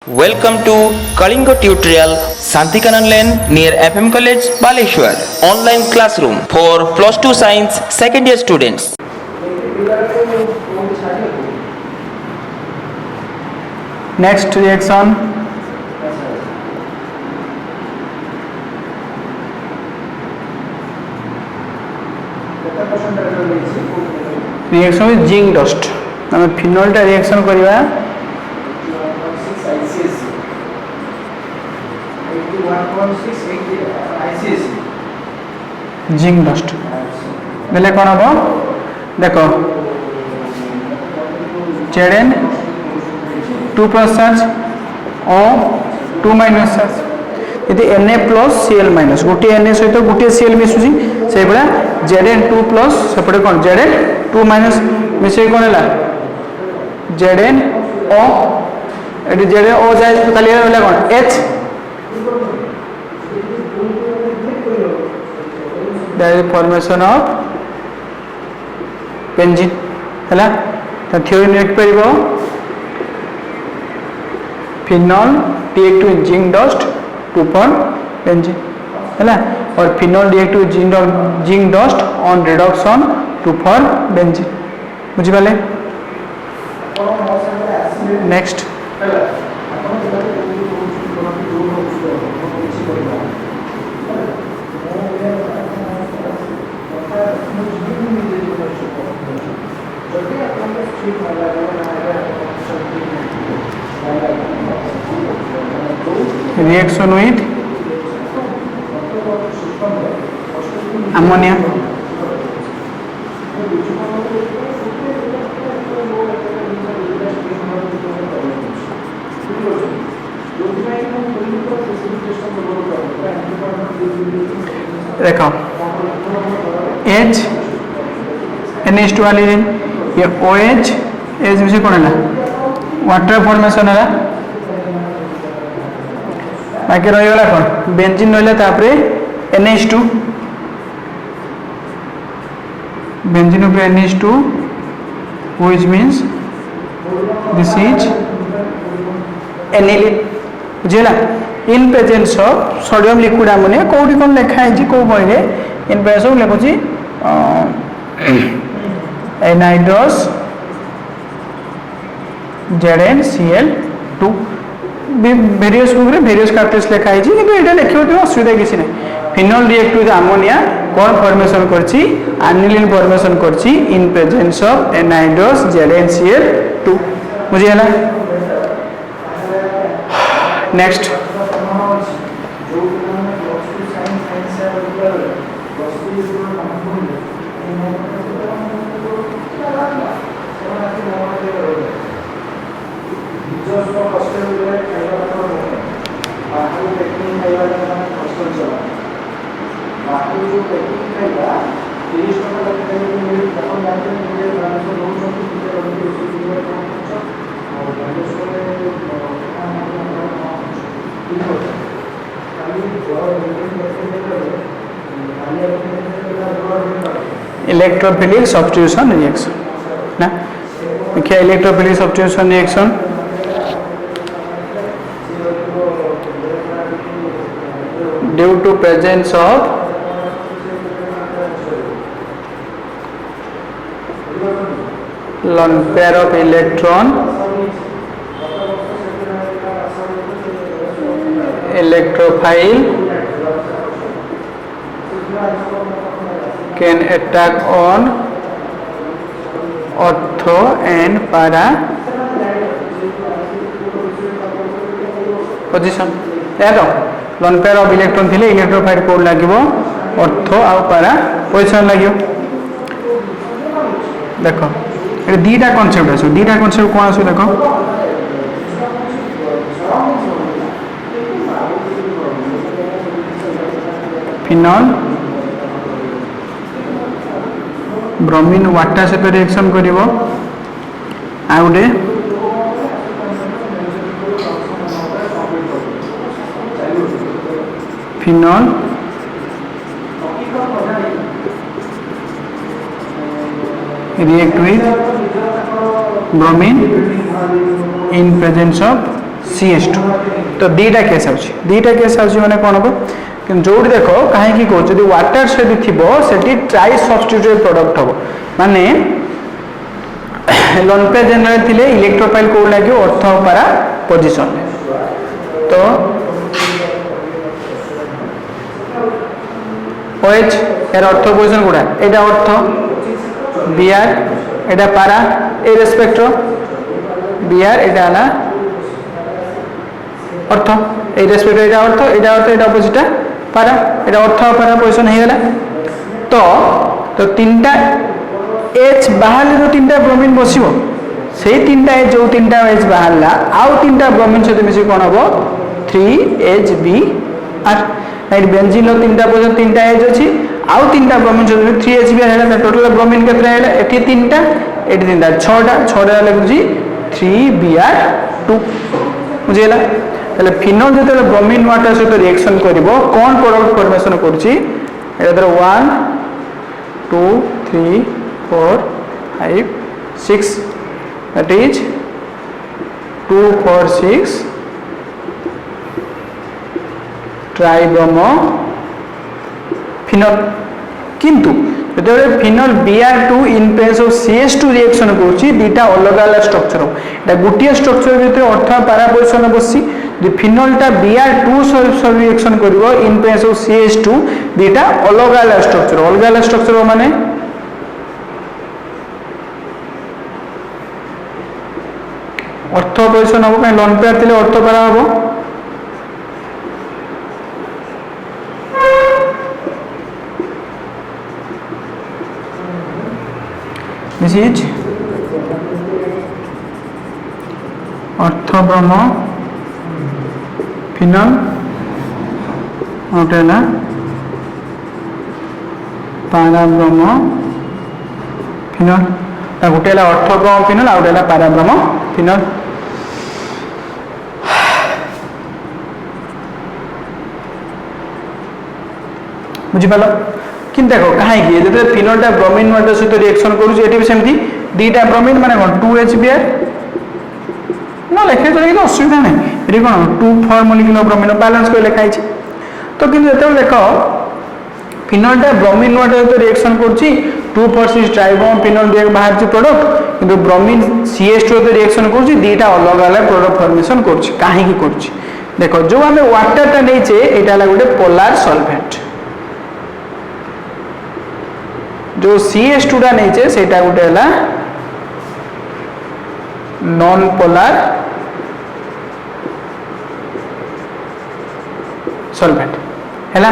Welcome to Kalingo Tutorial Santikanan Lane near FM College Baleshwar. Online classroom for plus 2 science second year students. Next reaction, with zinc dust. आम phenol टा reaction करवा zinc dust बेले कौन हम देख Zn 2 plus charge और 2 minus charge यदि Na plus Cl minus गोटे Na सहित गोटे Cl मिसुची से भाया Zn 2 प्लस सेपटे कौन Zn 2 माइनस मिसे कौन है Zn O ये Zn O जाए तो खाली रहला कौन H that is formation of benzene है तो थ्योरी लिख परिबो phenol react with zinc dust to form benzene है और phenol react with zinc dust on reduction to form benzene बुझी पाले नेक्स्ट reaction with ammonia देखो H NH2 वाली ये OH H में से कौन है वाटर फॉर्मेशन है बाकी रही वाला कौन बेंजीन रही तापरे NH2 बेंजीन ऊपर NH2 which means this is aniline बुझेला इन presence of sodium liquid ammonia कोठी कोन लिखा है जी को बहिले इन प्रेजेंस ऑफ लिखो जी एनाइड्रस ZnCl2 वेरियस बुक रे वेरियस कैरेक्टर्स लिखा है जी किंतु एटा लिखियो तो असुविधा किसी नहीं phenol react with ammonia cone formation करछि एनिलीन फॉर्मेशन करछि इन प्रेजेंस ऑफ एनाइड्रस ZnCl2 बुझेला नेक्स्ट इलेक्ट्रोफिलिक सब्स्टिट्यूशन रिएक्शन ना क्या electrophilic substitution reaction due to presence of lone pair of electron electrophile can attack on ortho and para position देखो lone pair of electron थिले electrophile code लागिवो ortho आ para position लागिवो देखो ये दीटा concept आसो दीटा concept कोन आसो देखो फिनोल ब्रोमीन वाटर से reaction करिवो आ उडे phenol react with bromine in presence of CH2 तो दीटा केस आउची माने कोन हो कि जोड़ी देख कहीं कह जो वाटर सहित थी से ट्राई सब्स्टिट्यूटेड प्रोडक्ट हम माने लोन पेयर जनरल थिले इलेक्ट्रोफाइल को लगे अर्थ पारा पोजीशन तो OH यार अर्थ पोजीशन गुड़ा एटा अर्थ Br एटा पारा ए रेस्पेक्ट Br एटा हला अर्थ ए रेस्पेक्ट एटा अर्थ एटा अपोजिट पारा एटा अर्थ पारा पोजीशन हे गला तो तीनटा H बाहर जो तीनटा ब्रोमीन बसिबो से तीनटा H जो तीनटा H बाहरला आउ तीनटा ब्रोमीन सहित मिसी कोन हबो 3HBr राइट बेंजीन लो तीनटा पोजीशन तीनटा H अछि आउ तीनटा ब्रोमीन सहित 3HBr हैला टोटल ब्रोमीन केतरा हैला एठी तीनटा एठी तीनटा 6टा लागुची 3Br2 बुझेला ताले फिनोल जेते ब्रोमीन वाटर सहित रिएक्शन करिवो कोन प्रोडक्ट फॉर्मेशन करछि एतर 1 2 3 4 5 6 that is 2 4 6 ट्राइब्रोमो फिनोल किंतु जो phenol Br2 in presence of CH2 reaction करछि दीटा अलग अलग स्ट्रक्चर एटा गुटिया स्ट्रक्चर भितर अर्थ पारा पोजीशन बसी जे फिनोलटा Br2 सह रिएक्शन करिवो इन प्रेजेंस ऑफ CH2 दीटा अलग अलग स्ट्रक्चर माने अर्थ पोजीशन हम कहीं लोन पेयर थिले अर्थ पारा हम this is earth Brahma final गोटेला पारा ब्रह्म फिनल गोटेला अर्थ ब्रह्म फिनल आ गोटेला पारा ब्रह्म फिनल बुझिपाल कि देख कहीं जो फिनोलटा ब्रोमीन वाटर सहित रिएक्शन करुँचे सेमती दीटा ब्रोमीन माने कौन 2HBr ना लिखे चले असुविधा ना ये कौन 2 4 मॉलिक्यूल ब्रोमीन बैलेंस कर लिखाई तो कि जो देख फिनोलटा ब्रोमीन वाटर सहित रिएक्शन करुँची 2 4 6 ट्राइब्रोम फिनोल दिए बाहर प्रोडक्ट किंतु ब्रोमीन CH2 सहित रिएक्शन करुँची दीटा अलग अलग प्रोडक्ट फॉर्मेशन करुँची कहीं करुँची देख जो आम वाटरटा नहींचे यहाँ गोटे पोलार सॉल्वेंट जो CH2 टा नहींचे सेटा गोटे हला नॉन पोलार सॉल्वेंट हैला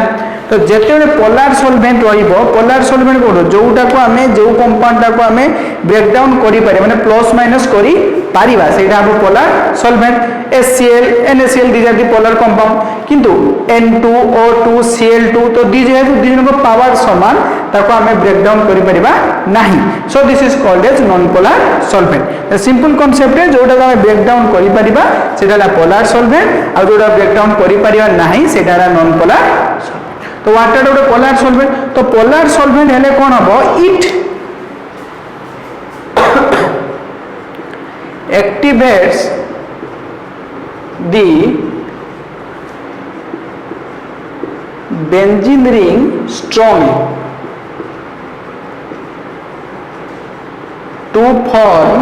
तो जेते पोलार सॉल्वेंट रहिबो पोलार सॉल्वेंट कोड जोटा को हमें जो कंपाउंड टा को हमें ब्रेक डाउन करि पारे माने प्लस माइनस करि पारिबा सेटा हम polar solvent HCl NaCl these are the polar compound किंतु N2O2 Cl2 तो these है दिजन को पावर समान ताको हमें ब्रेक डाउन करि परिबा नाही so this is called as non polar solvent the simple concept है जोटा हमें ब्रेक डाउन करि परिबा सेटा ला पोलार सॉल्वेंट आ जोटा ब्रेक डाउन करि परिबा नाही सेटा ला नॉन पोलार तो वाटर गोटे पोलार सॉल्वेंट तो पोलार सॉल्वेंट हेले कोन हबो it activates the benzene ring strongly to form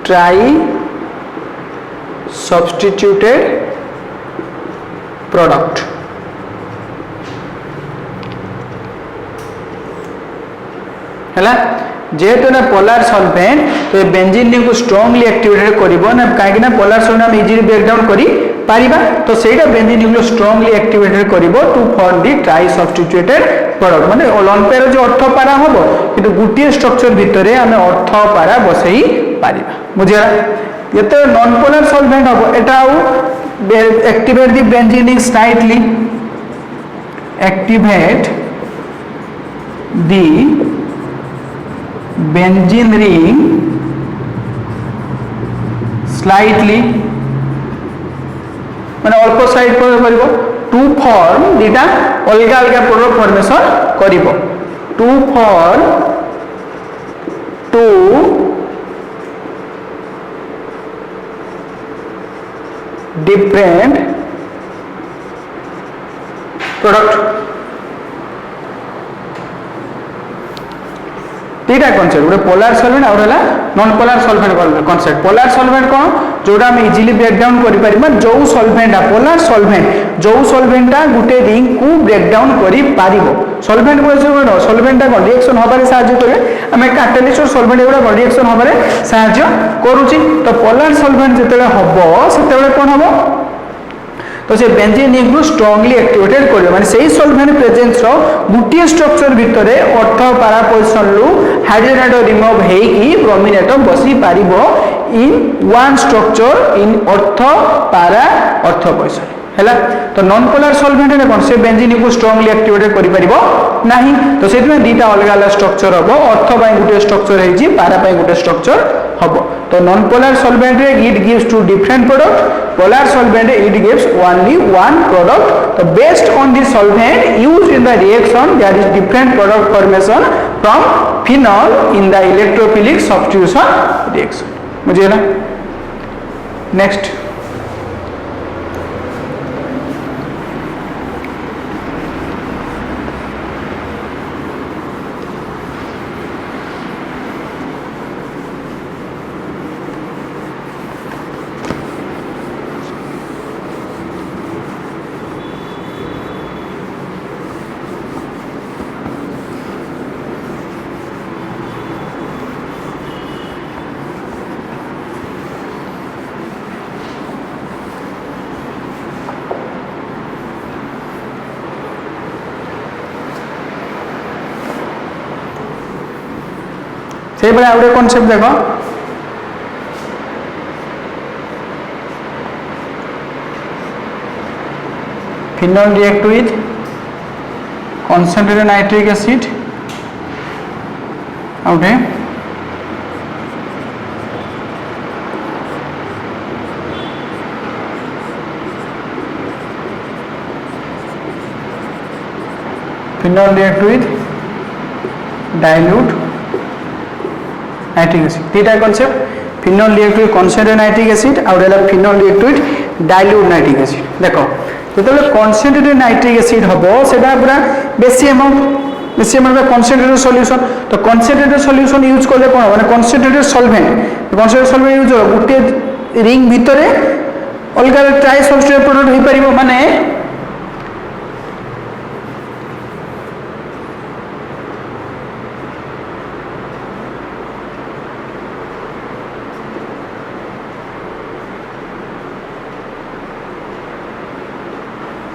tri-substituted product. है जेहेतु ना पोलार सॉल्वेंट तो बेंजीन रिंग को स्ट्रांगली एक्टिवेटेड करिवो ना काहे ना पोलार सॉल्वेंट हम इजीली ब्रेक डाउन करी पारिबा तो सेटा बेंजीन रिंग को स्ट्रांगली एक्टिवेटेड करिवो to form the tri substituted product माने लोन पेयर जो अर्थ पारा हबो किंतु गुटिए स्ट्रक्चर भितरे हमें अर्थ पारा बसई पारिबा बुझिया येते नॉन पोलार सॉल्वेंट हबो एटा आउ एक्टिवेट दी बेंजीन रिंग स्लाइटली एक्टिवेट दी benzene ring slightly माने अल्प साइड पर करिवो टू फॉर्म दीटा अलग अलग प्रोडक्ट फॉर्मेशन करिवो to form two different product दुईटा कनसेप्ट गोटे पोलार सॉल्वेंट और non polar solvent concept polar solvent कौन जोड़ा हम इजिली ब्रेक डाउन कर पारिबा जो सॉल्वेंट पोलार सॉल्वेंट जो सॉल्वेंटा गोटे रिंग को ब्रेक डाउन करि पारिबो सॉल्वेंट को सॉल्वेंटा कोन रिएक्शन होबारे सहायता करे हमें कैटलिस्ट और सॉल्वेंट एगुडा रिएक्शन होबारे सहायता करूची तो पोलार सॉल्वेंट जेतेले हबो सेतेले कोन हबो तो से बेंजीन रिंग को स्ट्रांगली एक्टिवेटेड करियो माने सेही सॉल्वेंट प्रेजेंस रो गुटिए स्ट्रक्चर भितरे अर्थ पारा पोजीशन लु हाइड्रोजन एटम रिमूव हेकी ब्रोमीन एटम बसी पारिबो इन वन स्ट्रक्चर इन अर्थ पारा अर्थ पोजीशन हैला तो नॉन पोलर सॉल्वेंट ने कोन से बेंजीन को स्ट्रांगली एक्टिवेटेड करि परिबो नाही तो सेति में दीटा अलग अलग स्ट्रक्चर हबो अर्थ बाय गुटे स्ट्रक्चर हेजी पारा बाय गुटे स्ट्रक्चर हबो तो नॉन पोलर सॉल्वेंट रे it gives two different product polar solvent it gives only one product तो based on this solvent used in the reaction there is different product formation from phenol in the electrophilic substitution reaction मुझे ना next से बड़ा आउटे concept देखो phenol react with concentrated nitric acid आउटे phenol react with dilute nitric acid तीटा concept phenol react with concentrated nitric acid और एला phenol react with dilute nitric acid देखो जेतेबेले concentrated नाइट्रिक एसिड हबो सेटा पूरा बेसी अमाउंट concentrated सॉल्यूशन तो concentrated सॉल्यूशन यूज करले कोन माने concentrated सॉल्वेंट यूज गुटे रिंग भितरे अलग अलग ट्राई सब्स्ट्रेट प्रोडक्ट होई परिबो माने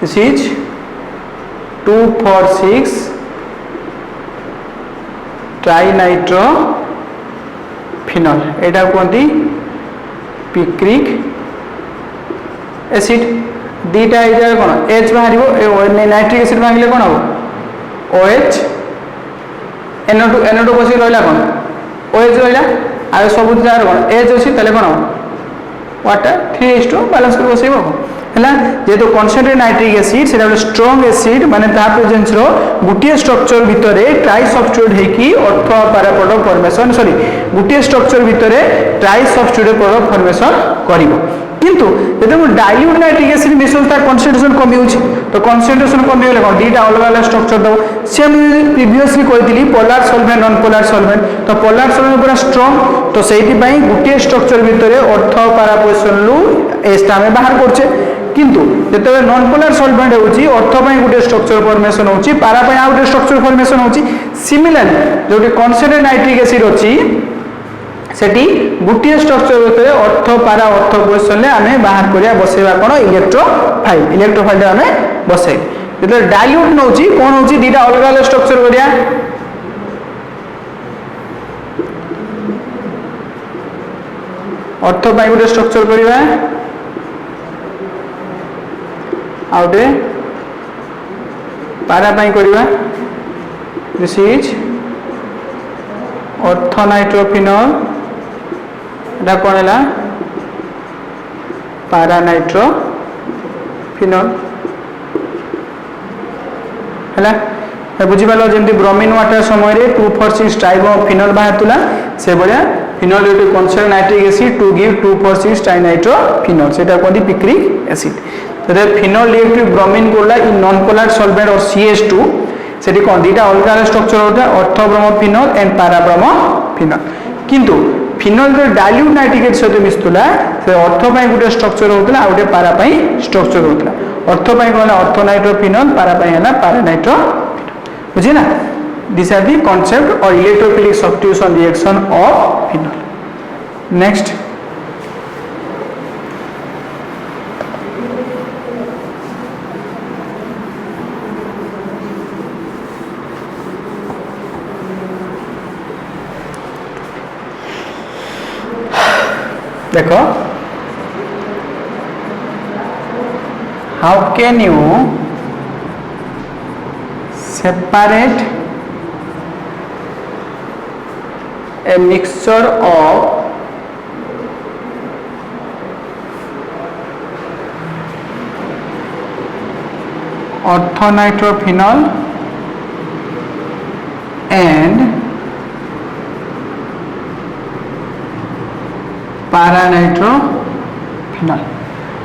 this is 2,4,6 ट्राइनाइट्रो phenol Etah कोंती picric acid दीटा इटा कोन H बाहरिबो ए नाइट्रिक एसिड भांगले कोन हो OH NO2 बसी रहला कोन OH रहला आ सब जार कोन H अछि तले कोन हो वाटर 3:2 बैलेंस कर बसैबो हला जेतो concentrated नाइट्रिक एसिड सेटा स्ट्रांग एसिड माने ता प्रेजेंस रो गुटिए स्ट्रक्चर भितरे ट्राई सब्स्टिट्यूट हेकी अर्थ पारा प्रोडक्ट फॉर्मेशन सॉरी गुटिए स्ट्रक्चर भितरे ट्राई सब्स्टिट्यूट प्रोडक्ट फॉर्मेशन करिवो किंतु जदि हम डाइल्यूट नाइट्रिक एसिड मिसल ता कंसंट्रेशन कमी होछि तो कंसंट्रेशन कमी होले कोन दीटा अलग अलग स्ट्रक्चर दो सेम प्रीवियसली कहितली polar solvent non polar solvent तो पोलर सॉल्वेंट पूरा स्ट्रांग तो सेहिति पई गुटिए स्ट्रक्चर भितरे अर्थ पारा पोजीशन लु एस्टा में बाहर करछे किंतु जेतेबे नॉन पोलर सॉल्वेंट होछि अर्थ पई गुटे स्ट्रक्चर फॉर्मेशन होछि पारा पई आउटे स्ट्रक्चर फॉर्मेशन होछि सिमिलर जोटे कंसंट्रेटेड नाइट्रिक एसिड होछि सेठी गुटिए स्ट्रक्चर भितर अर्थ पारा अर्थ पोजीशन ले आमे बाहर करिया बसेबा कोन इलेक्ट्रोफाइल आमे बसे जेते डाइल्यूट नउछि कोन होछि दीटा अलग अलग स्ट्रक्चर करिया अर्थ पई गुटे स्ट्रक्चर करिवा आउटे पारा पई करिवा दिस इज ऑर्थोनाइट्रोफिनॉल एटा कोन हैला पैरानाइट्रोफिनॉल हैला बुझी पालो जेंति ब्रोमीन वाटर समय रे 2,4,6 टाइप ऑफ फिनॉल बाहरतुला से बळिया phenol due to concentrated nitric acid to give 2,4,6 dinitrophenol সেটা কোন পিক্রিক অ্যাসিড তাহলে phenol reactive bromine গুলা in non polar solvent or CH2 সেটি কোন দুইটা আলাদা আলাদা স্ট্রাকচার হতে অর্থব্রোমোফিনল এন্ড প্যারাব্রোমোফিনল কিন্তু ফিনল যে ডাইল্ୟୁট নাইট্রিক এর সହିତ মিশুলা সে অর্থ পাই গুটে স্ট্রাকচার হউতলা আর গুটে পারা পাই স্ট্রাকচার হউতলা অর্থ পাই কোন অর্থ নাইট্রোফিনল পারা পাই হলা পারা নাইট্রোফিনল বুঝি না this are the concept or electrophilic substitution reaction of phenol next देखो how can you separate a mixture of orthonitrophenol and पैरानाइट्रोफिनल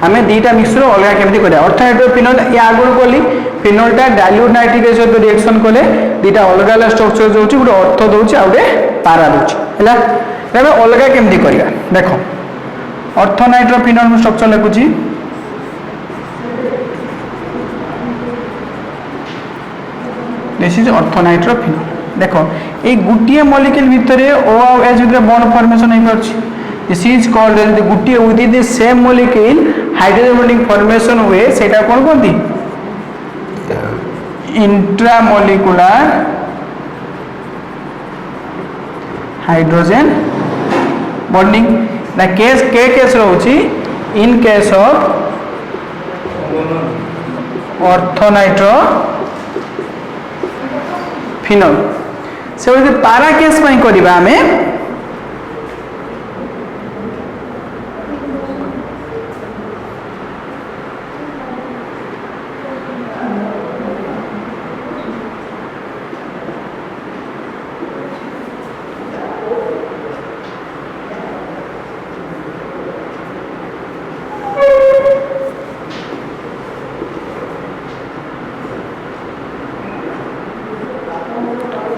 आमे दीटा मिक्सचर अलग केमती करिया ऑर्थोनाइट्रोफिनल या आगुर कोली फिनलटा डाइल्यूट नाइट्रिक एसिड सहित रिएक्शन कोले दीटा अलग अलग स्ट्रक्चर जोची गुटे ऑर्थो दोची आ गुटे पैरा दोची हैला तबे अलग केमती करिया देखो ऑर्थोनाइट्रोफिनल स्ट्रक्चर लिखुची दिस इज ऑर्थोनाइट्रोफिनल देखो ए गुटिए मॉलिक्यूल भितरे ओ आ एच भितरे बॉन्ड फॉर्मेशन हे परछि This is called as the गुटिए within the same molecule hydrogen bonding formation हुए सेटा कौन कहती intramolecular hydrogen bonding the case रहुची in case of orthonitrophenol से पारा केस पई करिबा हमें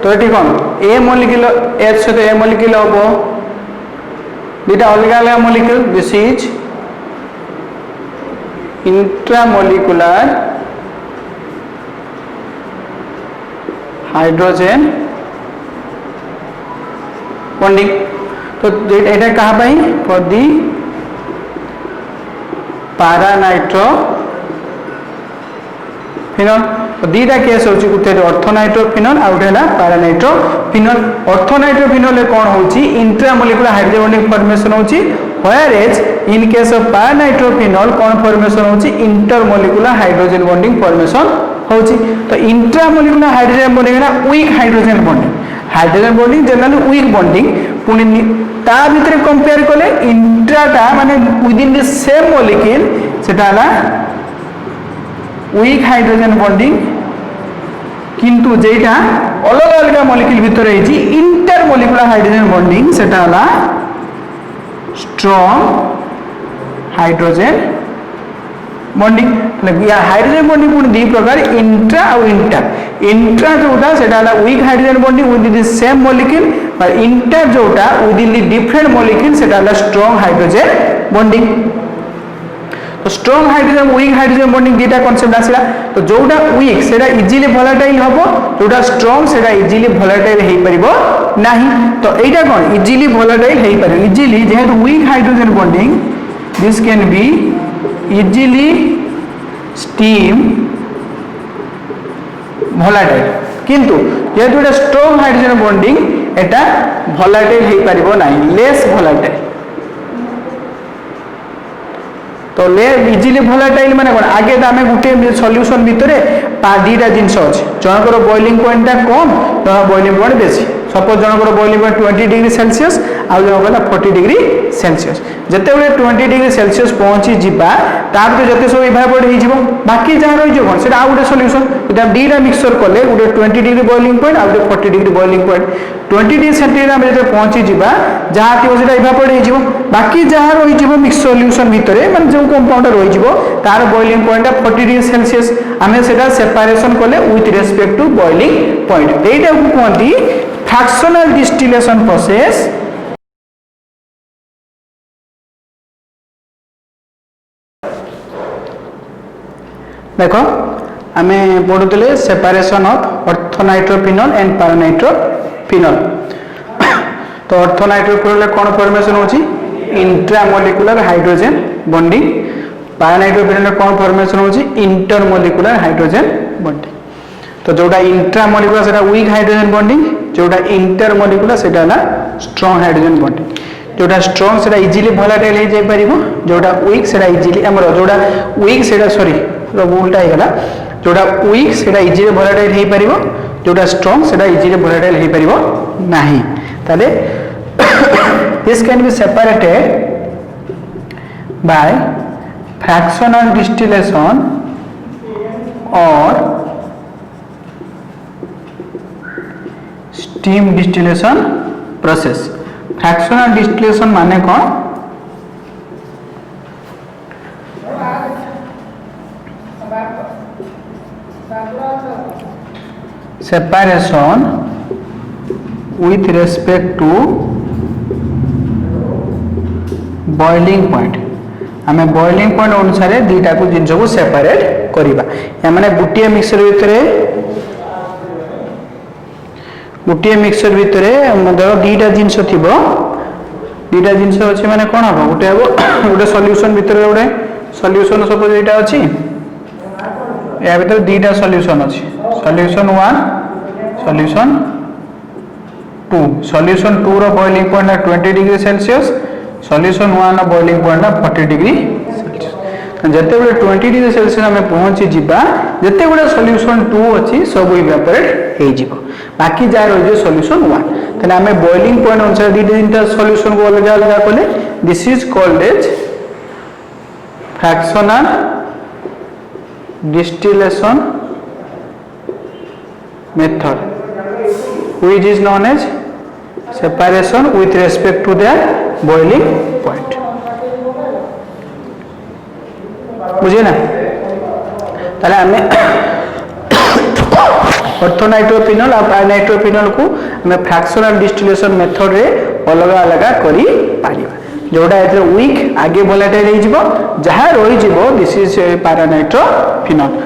तो ये कौन ए मॉलिक्यूल एच सहित ए मॉलिक्यूल हम दुटा अलग अलग molecule this is intramolecular hydrogen bonding तो एटा कहा पाई फॉर दी पैरानाइट्रोफिनल तो दीटा केस होची गुटे ऑर्थोनाइट्रोफिनल आ गुटे हला पैरानाइट्रोफिनल ऑर्थोनाइट्रोफिनल ले कोन होची इंट्रामोलिकुलर हाइड्रोजन बॉन्डिंग फॉर्मेशन होची whereas in case of para nitrophenol कोन फॉर्मेशन होची इंटरमोलिकुलर हाइड्रोजन बॉन्डिंग फॉर्मेशन होची तो इंट्रामोलिकुलर हाइड्रोजन बॉन्डिंग ना weak hydrogen bonding generally weak bonding पुनी ता भितरे कंपेयर कोले इंट्राटा माने within the same molecule सेटा हला वीक हाइड्रोजन बॉन्डिंग किंतु जेटा अलग अलग मॉलिक्यूल भितर रही इंटरमोलिकुलर हाइड्रोजन बॉन्डिंग सेटा हला स्ट्रॉन्ग हाइड्रोजन बॉन्डिंग या हाइड्रोजन बॉन्डिंग पुणी दी प्रकार इंट्रा और इंट्रा जोटा सेटा हला weak hydrogen bonding with the same molecule और इंटर जोटा within the different molecule सेटा हला स्ट्रॉन्ग हाइड्रोजन बॉन्डिंग तो strong hydrogen weak hydrogen bonding दीटा कांसेप्ट आसिला तो जोटा वीक सेटा इजीली वोलेटाइल हबो जोटा स्ट्रॉन्ग सेटा इजीली वोलेटाइल हेई परिबो नाही तो एटा कोन इजीली वोलेटाइल हेई परिबो इजीली जेहेतु weak hydrogen bonding this can be easily steam volatile किंतु जेहेतु एटा स्ट्रॉन्ग हाइड्रोजन बॉन्डिंग एटा वोलेटाइल हेई परिबो नाही लेस वोलेटाइल तो ले इजीली वोलेटाइल माने कोन आगे तो आमे गुटे सॉल्यूशन भितरे दीटा जिंस अछि जनकर बॉइलिंग पॉइंट टा कम तो बॉइलिंग पॉइंट बेसी सपोज जनकर बॉइलिंग पॉइंट 20 डिग्री सेल्सियस आउ जन कहला 40 डिग्री सेल्सियस जते बेले 20 डिग्री सेल्सियस पहुंची जिबा तापर जते सब इवापोरेट हो जिवो बाकी जहाँ रही जो कोन सेटा आ गुटे सॉल्यूशन एटा दीटा मिक्सचर कले गुटे 20 डिग्री बॉइलिंग पॉइंट आ गुटे 40 degree boiling point 20 degree centigrade हम जते पहुंची जिबा जहाँ थिबो सेटा इवापोरेट हो जिवो बाकी जहाँ रही जिवो मिक्स सॉल्यूशन भितरे माने जो कंपाउंड रही जिवो तार बॉइलिंग पॉइंट 40 डिग्री सेल्सियस आमे सेटा सेपरेशन कले with respect to boiling point एटा को कहंती फ्रैक्शनल डिस्टिलेशन प्रोसेस देखो आमे पढ़ुले separation of ortho nitrophenol and para nitrophenol तो ऑर्थोनाइट्रोफिनॉल कौन फॉर्मेशन होची इंट्रामोलिकुलर हाइड्रोजन बॉन्डिंग पैरानाइट्रोफिनॉल कौन फॉर्मेशन होची इंटरमोलिकुलर हाइड्रोजन बॉन्डिंग तो जोटा इंट्रामोलिकुलर सेटा वीक हाइड्रोजन बॉन्डिंग जोटा इंटरमोलिकुलर सेटा ना स्ट्रांग हाइड्रोजन बॉन्डिंग जोटा स्ट्रांग सेटा इजीली वोलेटाइल हो जाय परिबो जोटा वीक सेटा इजीली हमर जोटा वीक सेटा सॉरी उल्टा हो गला जोटा वीक सेटा इजीली वोलेटाइल हो परिबो जोटा स्ट्रांग सेटा इजीली वोलेटाइल हो परिबो नाही ताले this can be separated by fractional distillation और steam distillation process fractional distillation माने कौन separation with respect to boiling point आमे बॉइलिंग पॉइंट अनुसार दीटा को जिनस को सेपरेट करिबा या माने गुटिया मिक्सचर भितरे मतलब दीटा जिनस थिबो दीटा जिनस अछि माने कोन हो गोटे सॉल्यूशन भितरे गोटे सॉल्यूशन सपोज एटा अछि या भितर दीटा सॉल्यूशन अछि सॉल्यूशन 1 सॉल्यूशन 2 सॉल्यूशन 2 रो boiling point 20 degree Celsius solution 1 रो बॉइलिंग पॉइंट 40 डिग्री सेल्सियस जते बेले 20 डिग्री सेल्सियस हमें पहुंची जिबा जते बेले सॉल्यूशन 2 अछि सब इवापोरेट हे जिवो बाकी जा रही सॉल्यूशन 1 तने हमें बॉइलिंग पॉइंट अनुसार दीटा सॉल्यूशन को अलग अलग कले this is called as fractional distillation method which is known as separation with respect to their boiling point बुझे ना ताले हमें ऑर्थोनाइट्रोफिनॉल और पैरानाइट्रोफिनॉल को हमें फ्रैक्शनल डिस्टिलेशन मेथड रे अलग अलग करी पारिबा जोड़ा एथरे वीक आगे वोलेटाइल हे जिवो जहां रही जिवो this is paranitrophenol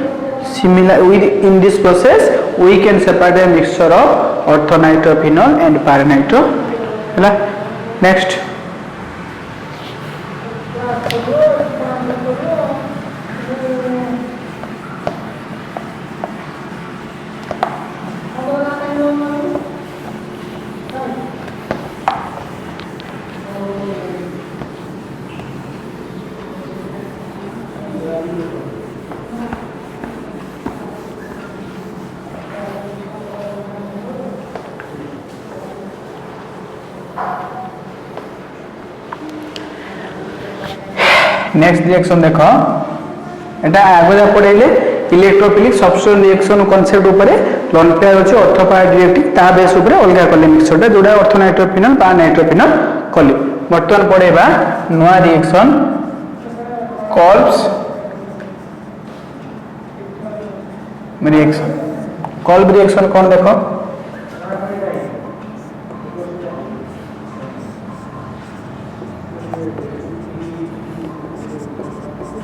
similar with in this process we can separate a mixture of orthonitrophenol and paranitrophenol hela next next reaction देखो एटा आगो जा पड़ेले इलेक्ट्रोफिलिक सब्स्टिट्यूशन रिएक्शन कांसेप्ट ऊपर लोन पेयर अछि ऑर्थोपायर डायरेक्टिव ता बेस ऊपर अलगा करले मिक्सचर जोड़ा ऑर्थोनाइट्रोफिनॉल पैरानाइट्रोफिनॉल कली वर्तमान पढेबा नया reaction Kolbe's reaction Kolbe reaction कोन देखो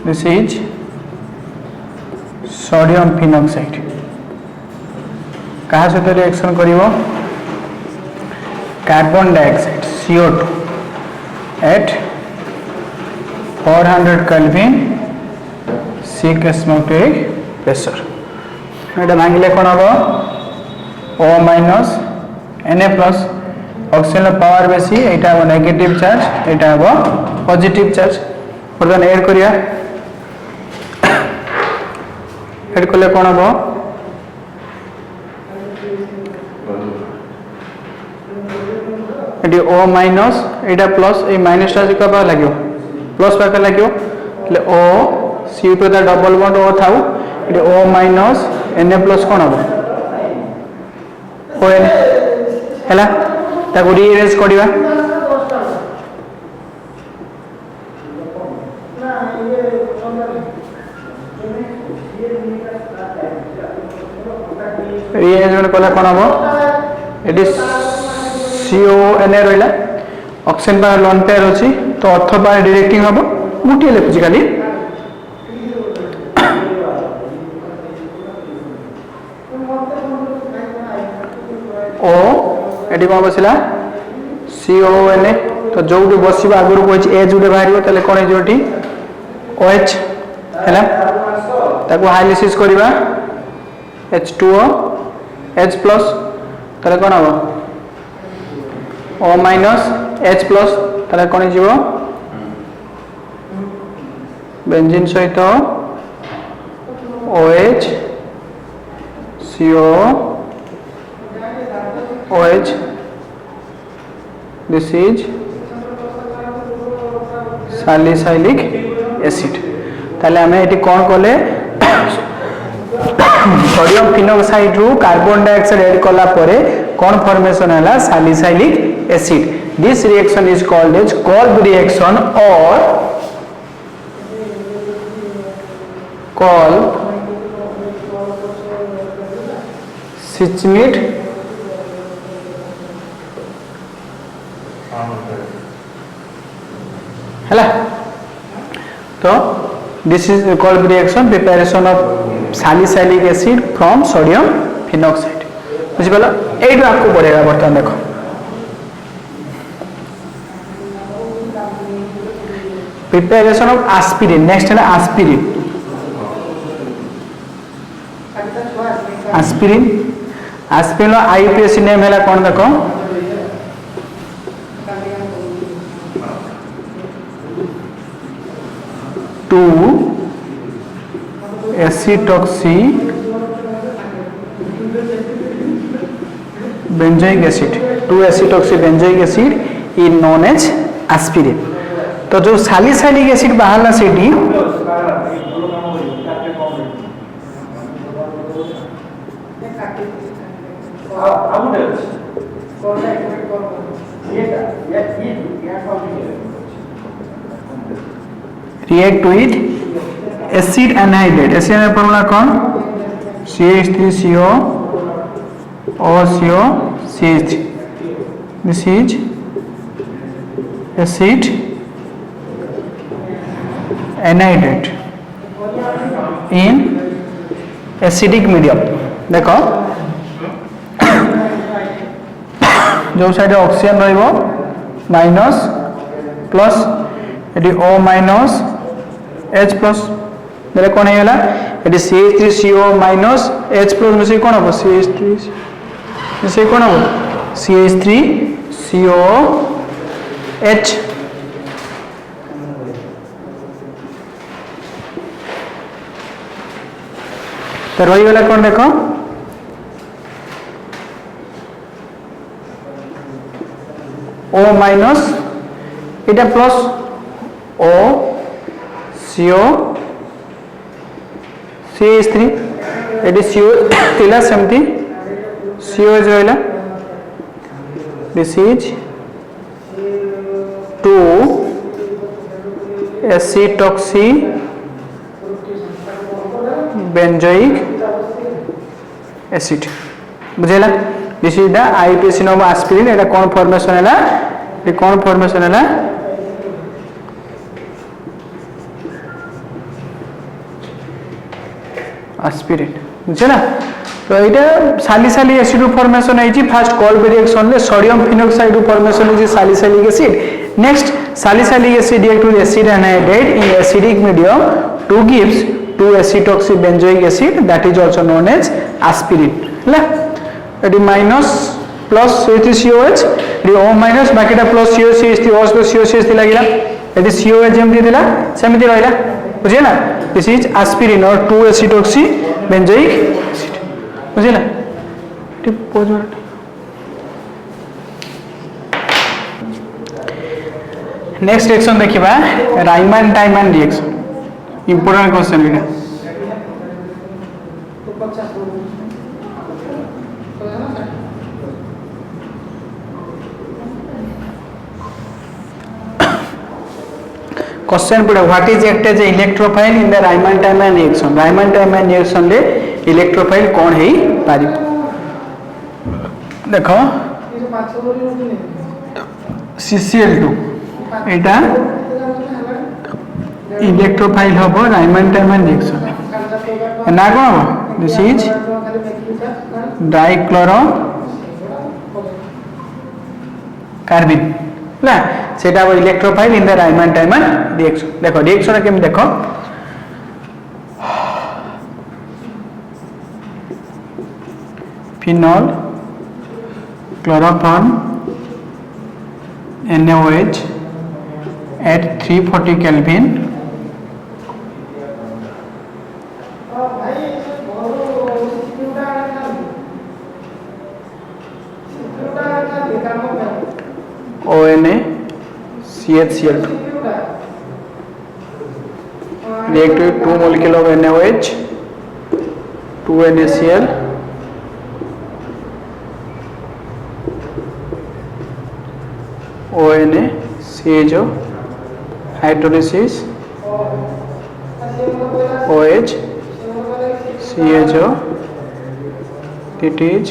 this is sodium phenoxide कहा सहित रिएक्शन करिवो carbon dioxide CO2 at 400 Kelvin सिक atmospheric pressure एटा भांगिले कोन हो O minus Na plus oxygen power बेसी एटा हो नेगेटिव चार्ज एटा हो पॉजिटिव चार्ज वर्तमान ऐड करिया ऐड कले कोन हो ये O माइनस एटा प्लस ए माइनस टा का पा लाग्यो प्लस पाके लाग्यो ले O C ऊपर ता डबल बॉन्ड O थाउ ये O माइनस Na प्लस कोन हबो ON हैला ताको रीअरेंज करिवा रीअरेंजमेंट कला कोन हबो एटी CONA रहिला ऑक्सीजन बार लोन पेयर अछि तो अर्थ बार डायरेक्टिंग हबो गुटी लिखुची खाली ओ एटी कोन बसिला CONA तो जोडी बसिबा आगुर कोइ ए जुडे बाहरियो तले कोन जोटी OH हैला ताको हाइलाइसिस करिवा H2O H प्लस तले कोन हबो O माइनस H प्लस तले कोन जीवो बेंजीन सहित OH CO OH this is salicylic acid ताले हमें एटी कोन कोले सोडियम फिनोक्साइड रु कार्बन डाइऑक्साइड ऐड कला परे कोन फॉर्मेशन हैला salicylic acid this reaction is called as Kolbe reaction और कोल्ब सिचमिट हैला तो this is called reaction preparation of salicylic acid from sodium phenoxide बुझी पाला एइटो आपको पड़ेगा बर्तमान देखो preparation of aspirin next है aspirin aspirin aspirin लो IUPAC नेम है कौन देखो two acetoxy benzoic acid two acetoxy benzoic acid is known as aspirin तो जो सैलिसाइलिक एसिड बाहरला सेठी react with acid anhydride acid anhydride formula कौन CH3CO OCO CH3 this is acid anhydride in acidic medium देखो जो साइड ऑक्सीजन रहिबो minus plus एटी O minus H plus देले कोन हेला एटी CH3CO माइनस H प्लस में से कोन हो CH3 में से कोन हो CH3CO H तो रही वाला कौन देखो O माइनस इटा प्लस O CO CH3 एटी CO तिला सेमती COH रहिला this is two acetoxy benzoic acid बुझेला दिस इज द IUPAC नोम एस्पिरिन एटा कोन फॉर्मेशन हैला ये कोन फॉर्मेशन हैला एस्पिरिन बुझेला तो एटा सैलिसाइलिक एसिड फॉर्मेशन है फर्स्ट कोल्ब रिएक्शन ले सोडियम फिनोक्साइड फॉर्मेशन है salicylic acid next salicylic acid react with acid anhydride in acidic medium to gives two acetoxy benzoic acid that is also known as aspirin हैला एटी minus plus CH3COH एटी O minus बाकीटा plus COCH3 O plus COCH3 लागिला eighty COH जेमती दिला सेमती रहिला बुझे ना दिस इज एस्पिरिन और 2-एसिटॉक्सी बेंजोइक एसिड बुझे ना टिप पोज मार नेक्स्ट रिएक्शन देखिबा Reimer Tiemann reaction important question इटा क्वेश्चन पड़े what is act as electrophile in the Reimer Tiemann reaction Reimer Tiemann reaction रे इलेक्ट्रोफाइल कौन है पारि देखो CCl2 एटा इलेक्ट्रोफाइल होबो राइमान-टाइमान रिएक्शन ना कोन होबो दिस इज डाइक्लोरो कार्बिन ना सेटा वो electrophile in the Reimer Tiemann reaction देखो रिएक्शन केम देखो phenol chloroform NaOH at 340 Kelvin ONA CHCl2 react with 2 molecule of NaOH 2 NaCl ONA CHO hydrolysis OH CHO it is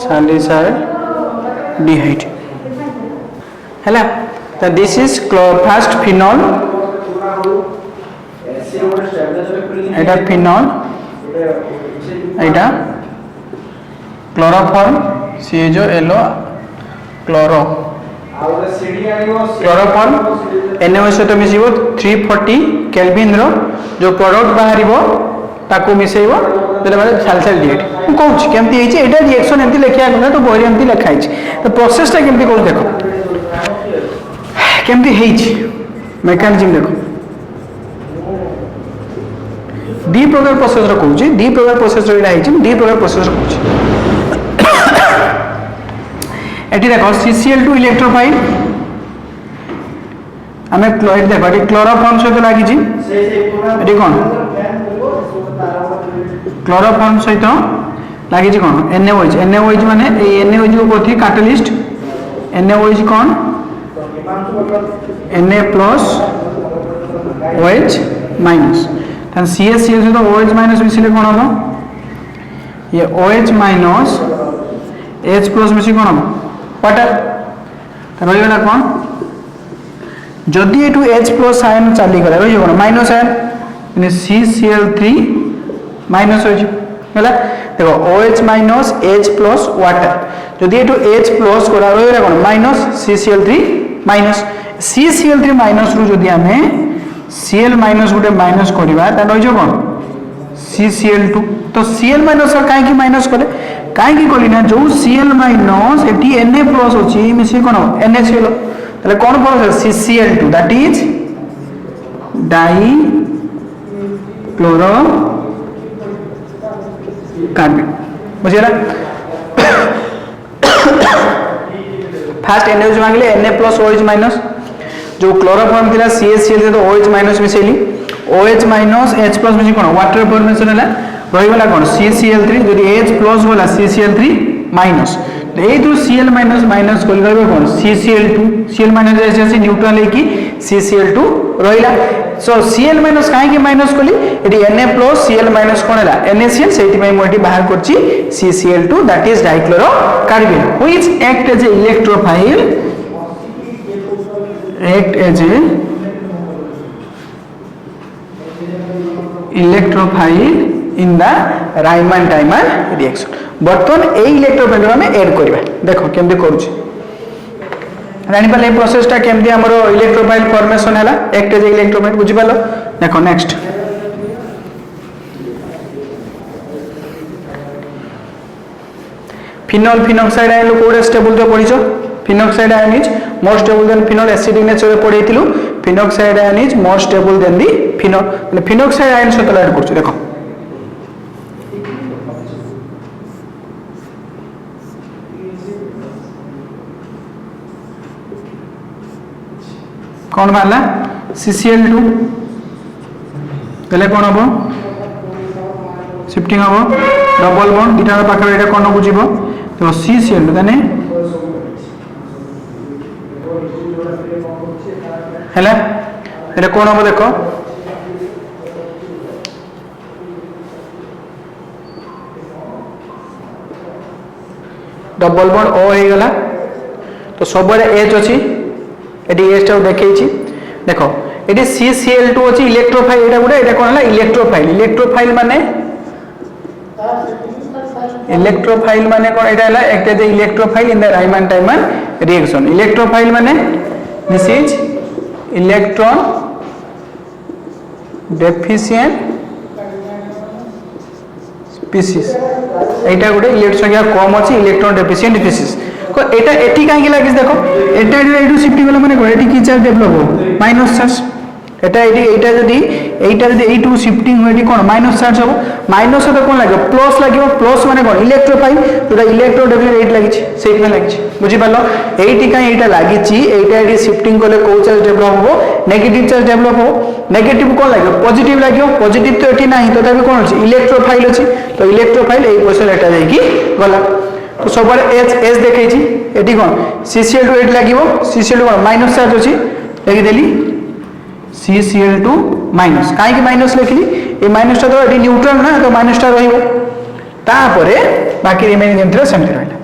salicylaldehyde हैला तो this is first phenol Etah phenol Etah chloroform CHO yellow chloro chloroform NaOH सहित मिसिबो 340 kelvin रो जो product बाहरिबो ताको मिसेइबो देले माने साल्साल्डिहाइड मु कहूची केमती हेची एटा रिएक्शन एमती लेखिया गला तो बोरी एमती लेखा हेची तो प्रोसेस ता केमती कोन देखो केमती हेची मेकानिज्म देखो दी प्रकार प्रोसेस रो कहूची दी प्रकार प्रोसेस रो एटा हेची दी प्रकार प्रोसेस रो कहूची एटी देखो CCl2 इलेक्ट्रोफाइल हमें क्लोराइड देखो एटी क्लोरोफॉर्म सहित लागि छी एटी कोन क्लोरोफॉर्म सहित लागि छी कोन NaOH माने ए NaOH को कोथि कैटलिस्ट NaOH कोन Na प्लस OH माइनस तन CHCl सहित OH माइनस मिसिले कोन हो ये OH माइनस H प्लस मिसि कोन हो वाटर रही गला कौन जदि एटू H प्लस आयन चली गला रही कोन माइनस आयन माने CCl3 माइनस हो गला देखो OH minus H plus water जदि एटू H प्लस कोला रही गला कोन minus CCl3 minus CCl3 minus रु जदि हमें Cl माइनस गुटे माइनस करबा त रही जो कोन CCl2 तो Cl माइनस काहे की माइनस करे काहे की कोली ना जो Cl माइनस एटी Na प्लस होची मिसी कोन NaCl तले कोन plus CCl2 that is dichloro carbon बुझिला फर्स्ट NaOH मांगले Na प्लस OH माइनस जो क्लोरोफॉर्म थिला CHCl से तो OH माइनस मिसेली OH माइनस H प्लस मिसी कोन वाटर फॉर्मेशन हला रही वाला कोन CCl3 जदि H प्लस वाला CCl3 माइनस ए तो Cl माइनस माइनस कोल रहबो कोन CCl2 Cl माइनस जैसे न्यूट्रल है कि CCl2 रहिला सो Cl माइनस काहे की माइनस कोली एटी Na प्लस Cl माइनस कोन हला NaCl सेति मै मोटी बाहर करछि CCl2 that is dichloro carbon which act as a electrophile act as a electrophile in the Raman-Taiman reaction बर्तमान ए इलेक्ट्रोफाइल हम ऐड करबा देखो केमते करूची रानी पाले प्रोसेस टा केमते हमरो इलेक्ट्रोफाइल फॉर्मेशन हैला एक्ट एज इलेक्ट्रोफाइल बुझि पालो देखो नेक्स्ट फिनॉल फिनॉक्साइड आयन कोडे स्टेबल तो पढिछो phenoxide ion is more stable than phenol acidic nature पढैतिलु phenoxide ion is more stable than the phenol माने फिनॉक्साइड आयन सहित ऐड करछु देखो कौन बाहला CCl2 तेले कौन हम शिफ्टिंग हम डबल बॉन्ड दुटा पाखे एटा कौन को जीवो तो CCl2 ताने हैला एटा कौन हम देखो डबल बॉन्ड O हो गला तो सब H अच्छी एटी H टा देखैछि देखो एटी CCl2 अच्छी इलेक्ट्रोफाइल एटा गुडा एटा कोन हला इलेक्ट्रोफाइल माने कोन एटा हला एकटा जे electrophile in the Reimer Tiemann reaction electrophile माने this is electron deficient species एटा गुडे इलेक्ट्रॉन संख्या कम अछि इलेक्ट्रॉन डेफिशिएंट स्पीसीज को एटा एठी काहे लागिस देखो एटा एटू शिफ्टिंग वाला माने एटी की चार्ज डेवलप हो माइनस चार्ज एटा जदी एटू शिफ्टिंग होएटी कोन माइनस चार्ज हो माइनस तो कोन लागे प्लस माने कोन इलेक्ट्रोफाइल जोटा इलेक्ट्रोडेफिशिएंट लागिछि सेही में लागिछि बुझि पालो एटी काहे एटा लागिछि एटी शिफ्टिंग कोले को चार्ज डेवलप हो नेगेटिव चार्ज डेवलप हो नेगेटिव कोन लागे पॉजिटिव तो एटी नाही तो तबे कोन अछि इलेक्ट्रोफाइल अछि तो इलेक्ट्रोफाइल एई पोजिशन एटा जाईकी गला तो सब H देखैछि एटी कोन CCl2 एटी लागिवो CCl2 कोन माइनस चार्ज अछि लिखि देली CCl2 माइनस काहे कि माइनस लिखली ए माइनस टा तो एटी न्यूट्रल ना तो माइनस टा रहिबो तापरे बाकी रिमेनिंग जेंत्र सेमति रहला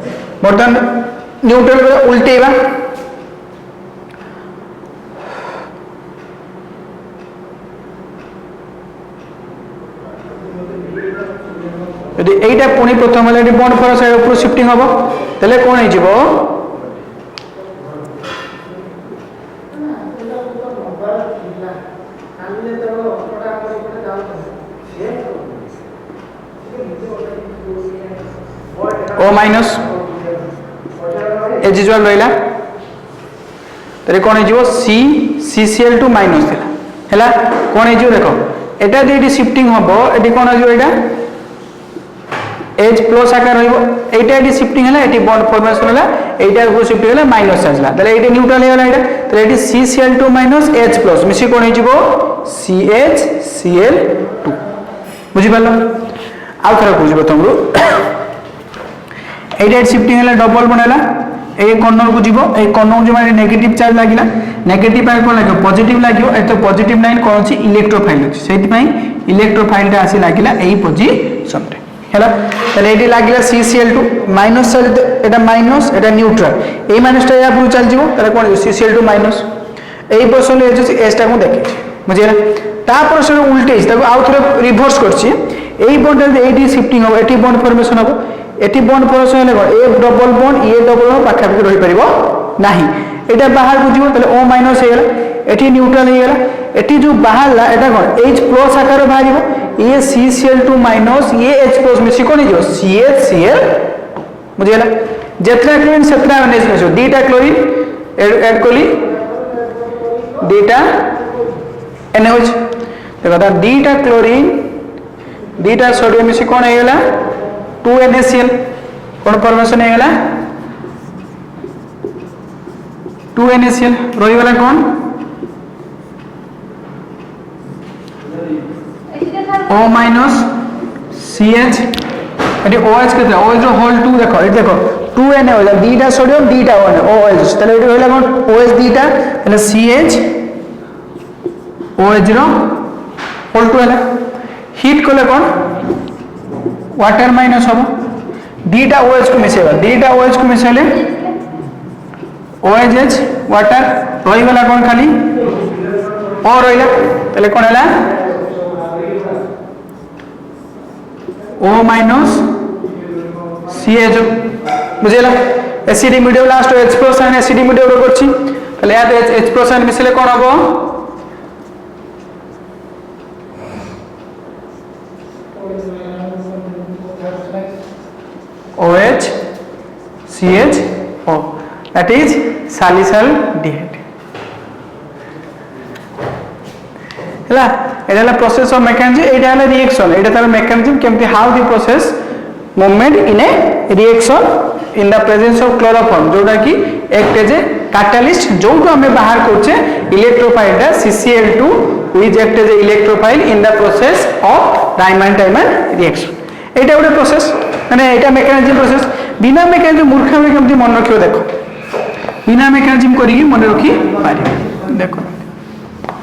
बर्तन न्यूट्रल को उल्टेबा यदि एटा पुनी प्रथम वाला बॉन्ड फॉर साइड ऊपर शिफ्टिंग हबो तले कोन हे जिवो O माइनस एज यूजुअल रहला तले कोन हे जिवो CCl2 माइनस थिला हैला कोन हे जिवो देखो एटा जेडी शिफ्टिंग हबो एटी कोन हे जिवो एटा H प्लस आकार रहइबो एटा एटी शिफ्टिंग हला एटी बॉन्ड फॉर्मेशन हला एटा को शिफ्टिंग हला माइनस चार्ज हला तले एटी न्यूट्रल हे हला एटा तले eighty CCl2 minus H plus मिसी कोन हे जिवो CHCl2 बुझि पालो आ थरा बुझिबो तमरु एटा शिफ्टिंग हला डबल बॉन्ड हला ए कॉर्नर को जीवो ए कॉर्नर जो माने नेगेटिव चार्ज लागिला नेगेटिव पाइ कोन लागियो पॉजिटिव लागियो ए तो पॉजिटिव लाइन कोन अछि इलेक्ट्रोफाइल अछि सेति पई इलेक्ट्रोफाइल ता आसी लागिला एई पोजीशन रे हैला तले एटी लागिला CCl2 माइनस चार्ज एटा माइनस एटा न्यूट्रल ए माइनस ता या पुरो चल जीवो तले कोन CCl2 माइनस एई पोजीशन रे जे एस ता को देखि बुझिला ता पर से उल्टेज ताको आउ थरे रिवर्स करछि एई बॉन्ड रे एटी शिफ्टिंग हो एटी बॉन्ड फॉर्मेशन हो एटी बॉन्ड फॉर्मेशन हेले कोन ए डबल बॉन्ड ए डबल बॉन्ड पाखा पाखी रहि परिबो नाही एटा बाहर बुझिबो तले O माइनस हे गेला एटी न्यूट्रल हे गेला एटी जो बाहर ला एटा कोन H प्लस आकार बाहरिबो ये CCl2 माइनस ये H प्लस मिसी कोन हिजो CHCl बुझिला जेतरा क्लोरीन सेतरा NH मिसो दीटा क्लोरीन ऐड कोली दीटा NH देखो ता दीटा क्लोरीन दीटा सोडियम मिसी कोन हे गेला 2 NaCl कोन फॉर्मेशन हे गेला 2 NaCl रही वाला कौन O minus CH eighty OH केते OH रो होल 2 देखो एटी देखो 2 Na होला दीटा सोडियम दीटा OH तले एटी होला कोन OH दीटा तले CH OH रो होल 2 होला हीट कोले कोन वाटर माइनस हबो दीटा OH को मिसेबा दीटा OH को मिसेले OH वाटर रही वाला कोन खाली O रहिला तले कोन हला O माइनस CH बुझेला acidic medium last H plus and acidic medium रो करछि तले या H प्लस एंड मिसेले कोन हबो OH CHO that is salicylaldehyde हैला एटा ला process of mechanism Etah La reaction एटा तार मैकेनिज्म केमति how the process movement in a reaction in the presence of chloroform जोटा कि एक्ट एज ए कैटालिस्ट जो आम बाहर करछे इलेक्ट्रोफाइलटा CCl2 with act as electrophile in the process of diamond diamond reaction एटा गोटे प्रोसेस माने एटा मेकानिज्म प्रोसेस बिना मेकानिज्म मूर्खा में केमती मन रखियो देखो बिना मेकानिज्म करी मन रखी पारे देखो